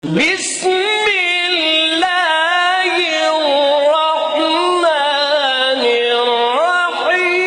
بسم اللہ الرحمن الرحیم۔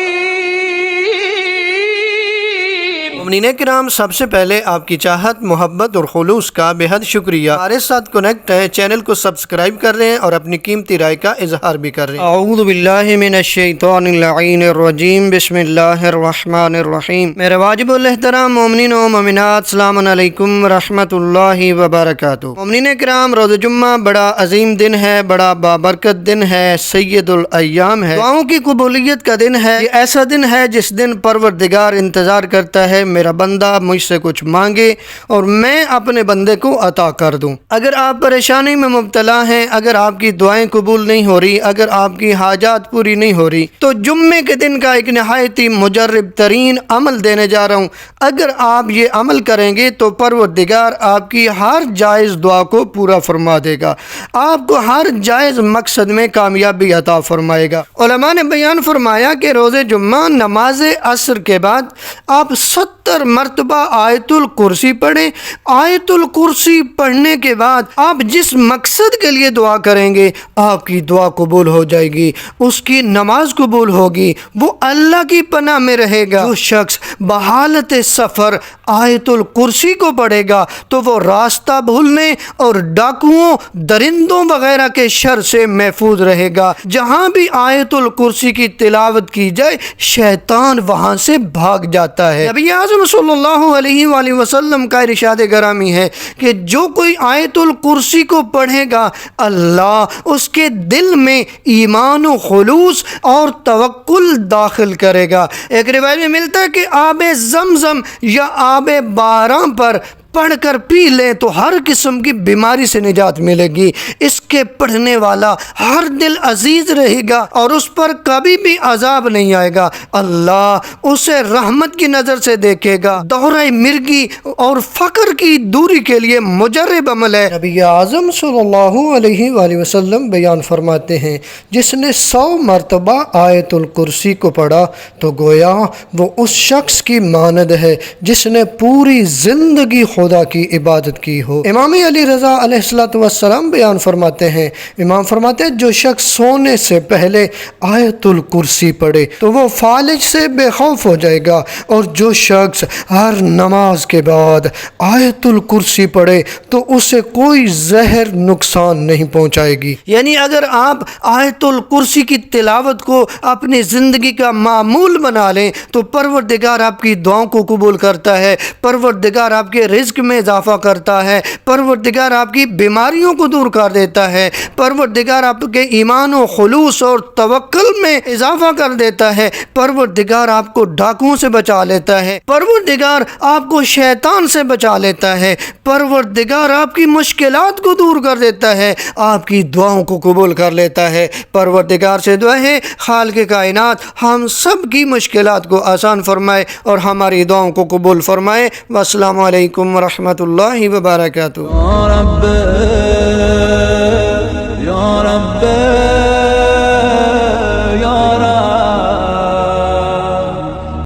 مومنین کرام، سب سے پہلے آپ کی چاہت، محبت اور خلوص کا بے حد شکریہ۔ ہمارے ساتھ کنیکٹ ہیں، چینل کو سبسکرائب کر رہے ہیں اور اپنی قیمتی رائے کا اظہار بھی کر رہے ہیں۔ اعوذ باللہ من الشیطان اللعین الرجیم، بسم اللہ الرحمن الرحیم۔ میرے واجب الاحترام مومنین و مومنات، السلام علیکم ورحمۃ اللہ وبرکاتہ۔ مومنین کرام، روز جمعہ بڑا عظیم دن ہے، بڑا بابرکت دن ہے، سید الایام ہے، دعاؤں کی قبولیت کا دن ہے۔ یہ ایسا دن ہے جس دن پروردگار انتظار کرتا ہے میرا بندہ مجھ سے کچھ مانگے اور میں اپنے بندے کو عطا کر دوں۔ اگر آپ پریشانی میں مبتلا ہیں، اگر آپ کی دعائیں قبول نہیں ہو رہی، اگر آپ کی حاجات پوری نہیں ہو رہی، تو جمعے کے دن کا ایک نہایت ہی مجرب ترین عمل دینے جا رہا ہوں۔ اگر آپ یہ عمل کریں گے تو پروردگار آپ کی ہر جائز دعا کو پورا فرما دے گا، آپ کو ہر جائز مقصد میں کامیابی عطا فرمائے گا۔ علماء نے بیان فرمایا کہ روز جمعہ نماز عصر کے بعد آپ 70 مرتبہ آیت الکرسی پڑھیں۔ آیت الکرسی پڑھنے کے بعد آپ جس مقصد کے لیے دعا کریں گے، آپ کی دعا قبول ہو جائے گی، اس کی نماز قبول ہوگی، وہ اللہ کی پناہ میں رہے گا۔ جو شخص بحالت سفر آیت الکرسی کو پڑھے گا تو وہ راستہ بھولنے اور ڈاکوؤں، درندوں وغیرہ کے شر سے محفوظ رہے گا۔ جہاں بھی آیت الکرسی کی تلاوت کی جائے، شیطان وہاں سے بھاگ جاتا ہے۔ نبی اعظم صلی اللہ علیہ وآلہ وسلم کا ارشاد گرامی ہے کہ جو کوئی آیت الکرسی کو پڑھے گا، اللہ اس کے دل میں ایمان و خلوص اور توکل داخل کرے گا۔ ایک روایت میں ملتا ہے کہ آب زمزم یا آب باراں پر پڑھ کر پی لیں تو ہر قسم کی بیماری سے نجات ملے گی۔ اس کے پڑھنے والا ہر دل عزیز رہے گا اور اس پر کبھی بھی عذاب نہیں آئے گا۔ اللہ اسے رحمت کی نظر سے دیکھے گا۔ دورہ مرگی اور فقر کی دوری کے لیے مجرب عمل ہے۔ نبی اعظم صلی اللہ علیہ وآلہ وسلم بیان فرماتے ہیں، جس نے 100 مرتبہ آیت الکرسی کو پڑھا تو گویا وہ اس شخص کی مانند ہے جس نے پوری زندگی خدا کی عبادت کی ہو۔ امام علی رضا علیہ السلام بیان فرماتے ہیں، امام فرماتے ہیں، جو شخص سونے سے پہلے آیت الکرسی پڑھے تو وہ فالج سے بے خوف ہو جائے گا، اور جو شخص ہر نماز کے بعد آیت الکرسی پڑھے تو اسے کوئی زہر نقصان نہیں پہنچائے گی۔ یعنی اگر آپ آیت الکرسی کی تلاوت کو اپنی زندگی کا معمول بنا لیں تو پروردگار آپ کی دعاؤں کو قبول کرتا ہے، پروردگار آپ کے رزق میں اضافہ کرتا ہے، پروردگار آپ کی بیماریوں کو دور کر دیتا ہے، پروردگار آپ کے ایمان و خلوص اور توکل میں اضافہ کر دیتا ہے، پروردگار آپ کو ڈاکوؤں سے بچا لیتا ہے، پروردگار آپ کو شیطان سے بچا لیتا ہے، پروردگار آپ کی مشکلات کو دور کر دیتا ہے، آپ کی دعاؤں کو قبول کر لیتا ہے۔ پروردگار سے دعا ہے خالق کائنات ہم سب کی مشکلات کو آسان فرمائے اور ہماری دعاؤں کو قبول فرمائے۔ والسلام علیکم ورحمۃ اللہ وبرکاتہ۔ یا رب یا رب یا